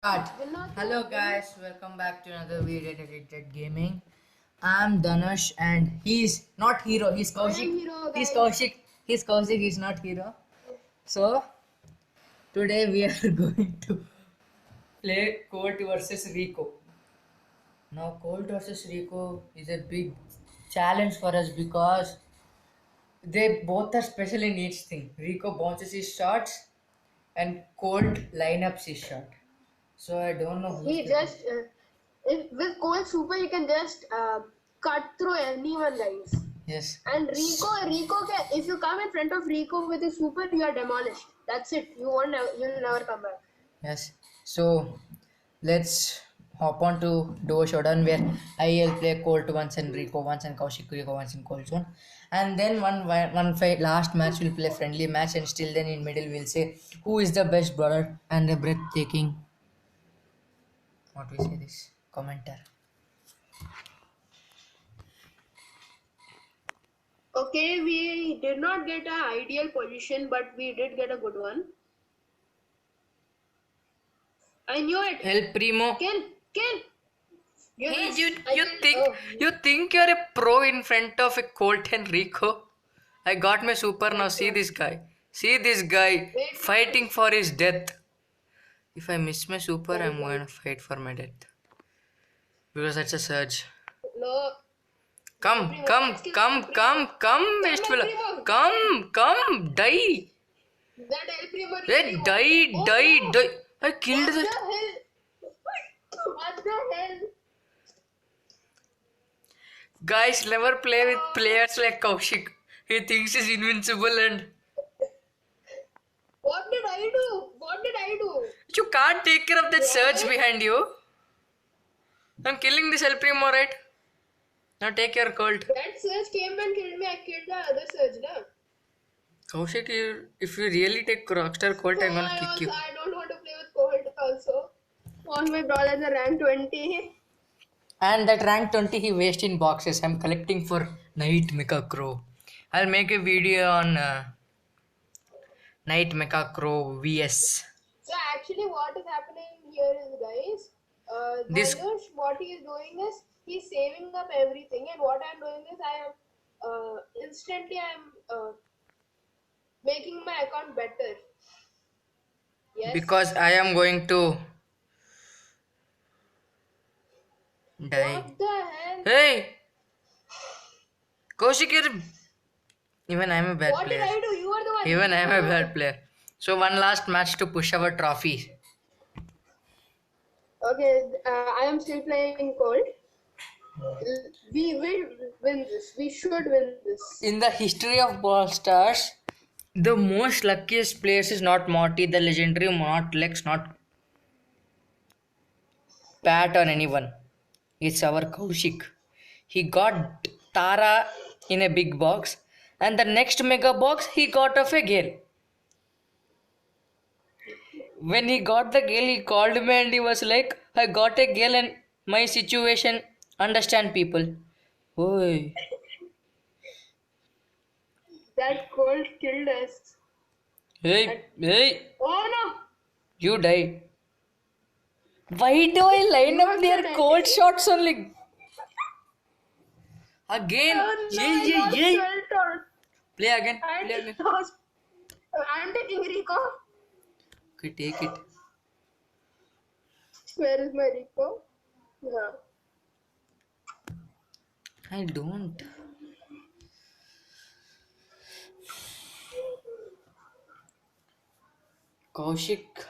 Start. Will not Hello guys, welcome back to another video edited gaming. I'm Dhanush and he's not hero, he's I am Kaushik. hero, He's guys. Kaushik. He's Kaushik, he's not hero. So today we are going to play Colt versus Rico. Now Colt versus Rico is a big challenge for us because they both are special in each thing. Rico bounces his shots and Colt lineups his shot. So I don't know who's He the just if with Cold Super he can just cut through anyone, guys. yes. And Rico can, if you come in front of Rico with his super, you are demolished. That's it. You'll never come back. Yes. So let's hop on to Duo Showdown where I'll play Colt once and Rico once and Kaushik Rico once and Colt one. And then one fight last match we'll play friendly match and still then in middle we'll say who is the best brother and the breathtaking what we say this commenter. Okay, we did not get an ideal position, but we did get a good one. I knew it. El Primo. Kill. Hey, Yes, you I you killed. think Oh, you think you're a pro in front of a Colt and Rico? I got my super now. that's See what. this guy. See this guy Wait fighting first. for his death. If I miss my super, That is I'm right. going to fight for my death because that's a surge. No, El Come, Primo. come, Let's kill El come, Primo. come, come, Come, El Wasteful. Primo. Come, die. That El Primo really Hey, wanted. die, Oh die, no! die. I killed What the that. hell? What the hell? Guys, never play with Uh, players like Kaushik. He thinks he's invincible and what did I do? What did I do? you can't take care of that surge What? behind you. I'm killing this El Primo, right? Now take your Colt. That surge came and killed me. I killed the other surge, no? Kaushik, if you really take Rockstar Colt, I'm gonna kick you. I don't want to play with Cold also. All my brawlers are rank 20. And that rank 20 he wastes in boxes. I'm collecting for Night Mecha Crow. I'll make a video on Night Mecha Crow VS. So actually what is happening here is, guys, This Dhanush, what he is doing is he's saving up everything, and what I'm doing is I am instantly I'm making my account better. Yes. because I am going to die. What the hell? Hey, Kaushik, even I'm a bad What did player. I do? You are the one. Even You I'm are a the bad one. player. So one last match to push our trophy. Okay, I am still playing Cold. We will win this. We should win this. In the history of Brawl Stars, the most luckiest players is not Morty, the legendary, not Lex, not Pat or anyone. It's our Kaushik. He got Tara in a big box, and the next mega box he got of a Gale. When he got the Gale, he called me and he was like, I got a Gale and my situation, understand people. Oi. That Cold killed us. Hey, Oh no! you die. Why do I line You up are their the cold shots only? Again, Oh no! yay, I yay, lost yay. 12 turns. Play again, play I again. lost. I'm taking Rico. Okay, take it. Where is my Rico? Yeah. I don't. Kaushik.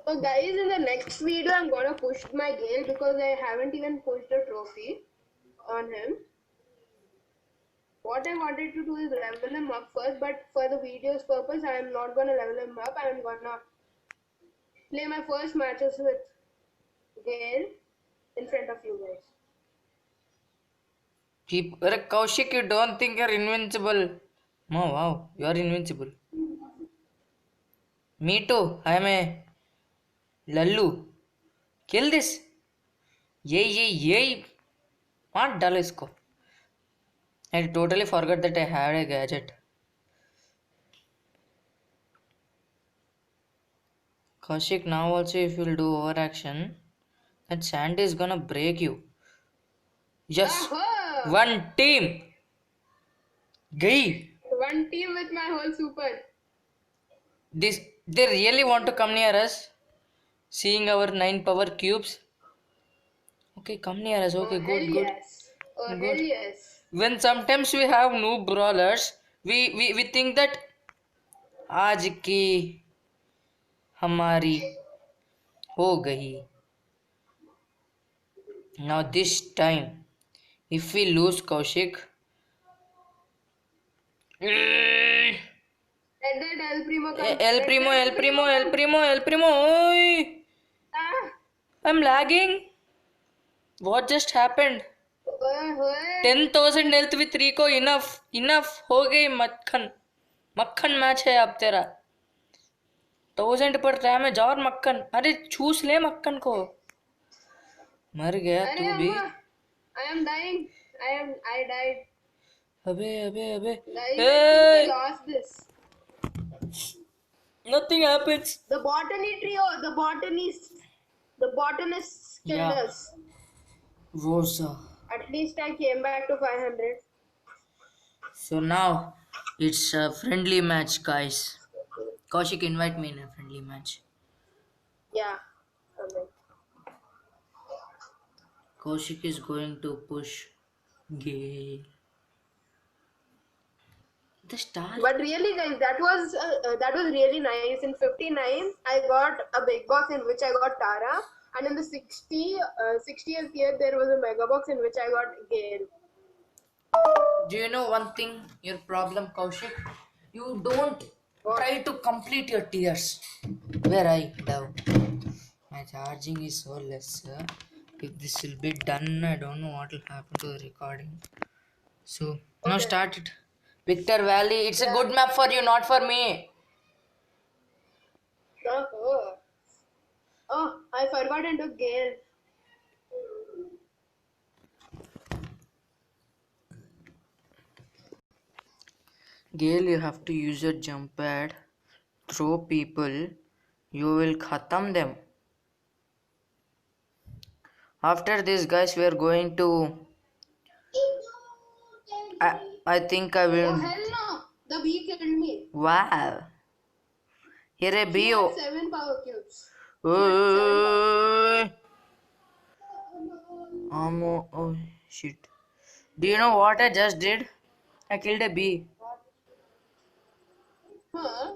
So guys, in the next video, I'm gonna push my Gale because I haven't even pushed a trophy on him. What I wanted to do is level him up first, but for the video's purpose, I am not gonna level him up. I am gonna play my first matches with Gale in front of you guys. Kaushik, you don't think you're invincible. Oh, wow, you're invincible. Me too. I am a Lallu. Kill this. Yay, yay, yay. What डालो इसको. I totally forgot that I had a gadget. Kaushik, now also if you'll do overaction, that Sandy is gonna break you. Yes, Aha! one team. Gay. One team with my whole super. This they really want to come near us. Seeing our 9 power cubes. Okay, come near us. Okay, Oh, hell good, good, yes. Oh, hell good. yes. When sometimes we have noob brawlers, we think that आज की हमारी हो गई. Now this time, if we lose Kaushik, El Let that El Primo come. Primo, Let El that Primo, El come. Primo, El Primo. Oi, Ah. I'm lagging. What just happened? ओए 10,000 health with Rico. Enough. हो गई मक्खन. मक्खन match है अब तेरा. 1000 पर damage और मक्खन. अरे चूस ले मक्खन को. मर गया अरे तू भी. I am dying. I died. अबे. Guys, I think Hey, I lost this. nothing happens. The botany trio, the botanists killed Yeah, us. Rosa. At least I came back to 500. So now it's a friendly match, guys. Kaushik, invite me in a friendly match. Yeah. Okay. Kaushik is going to push Gale. The star. But really, guys, that was really nice. In 59, I got a big box in which I got Tara, and in the 60th year, there was a mega box in which I got Gale. Do you know one thing? Your problem, Kaushik? You don't try to complete your tiers. Where I love. My charging is so less. If this will be done, I don't know what will happen to the recording. So now Okay. start it. Victor Valley, it's a good map for you, not for me. Oh, I forgot into Gale. Gale, you have to use your jump pad, throw people, you will khatam them. After this, guys, we are going to. I think I Oh will. hell no! The bee killed me. Wow. Here a He bee. had 7 power cubes. Oh, oh shit. Do you know what I just did? I killed a bee. Huh?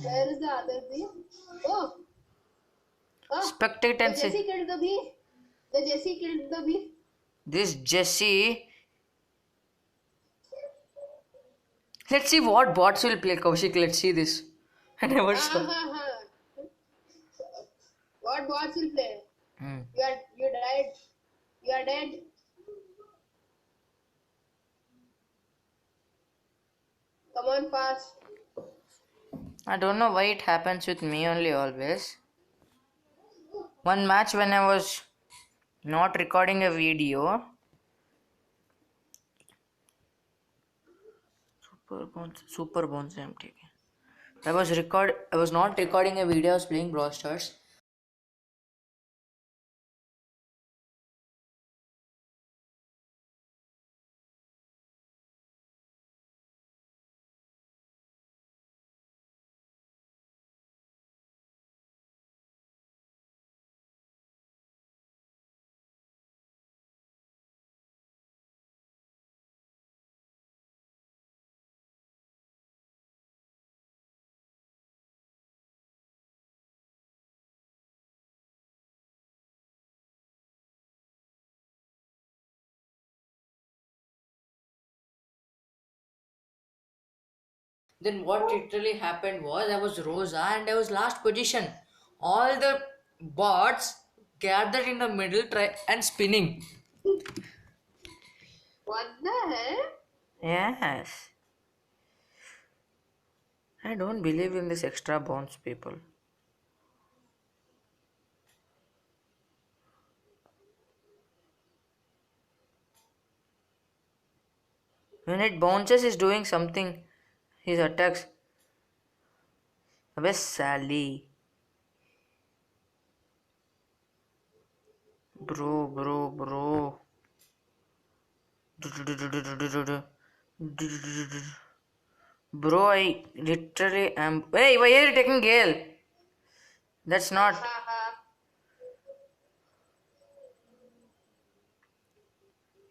Where is the other bee? Oh, Spectate the and Jesse say. killed the bee. The Jesse killed the bee. This Jesse. Let's see what bots will play, Kaushik. Let's see this. I never saw. What bots will play? Hmm. You died. You are dead. Come on fast. I don't know why it happens with me only always. One match when I was not recording a video. Super bones I'm taking. I was not recording a video, I was playing Brawl Stars. Then what literally happened was I was Rosa and I was last position. All the bots gathered in the middle and spinning. What the hell? Yes. I don't believe in this extra bounce, people. When it bounces, it's doing something. His attacks. Abbe Sally. Bro. Bro, I literally am. Hey, why are you taking Gale? That's not. Haha.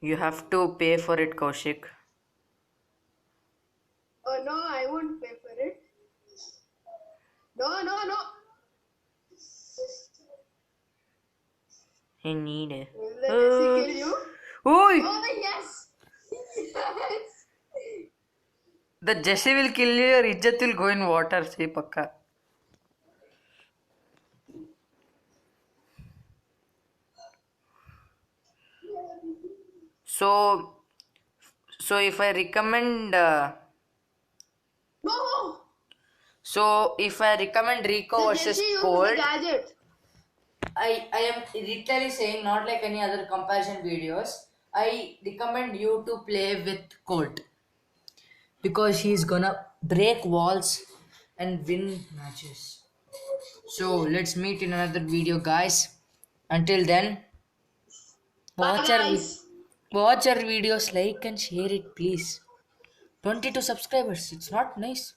You have to pay for it, Kaushik. Oh no, I won't pay for it. No. I need it. Will the Jesse kill you? Oi! Oh yes! Yes! The Jesse will kill you, your Izzat will go in water. Say pakka. So, if I recommend. No! So if I recommend Rico The versus Jesse uses Colt, the gadget. I am literally saying, not like any other comparison videos. I recommend you to play with Colt because he's gonna break walls and win matches. So let's meet in another video, guys. Until then, Bye watch our guys. watch our videos, like and share it, please. 22 subscribers. It's not nice.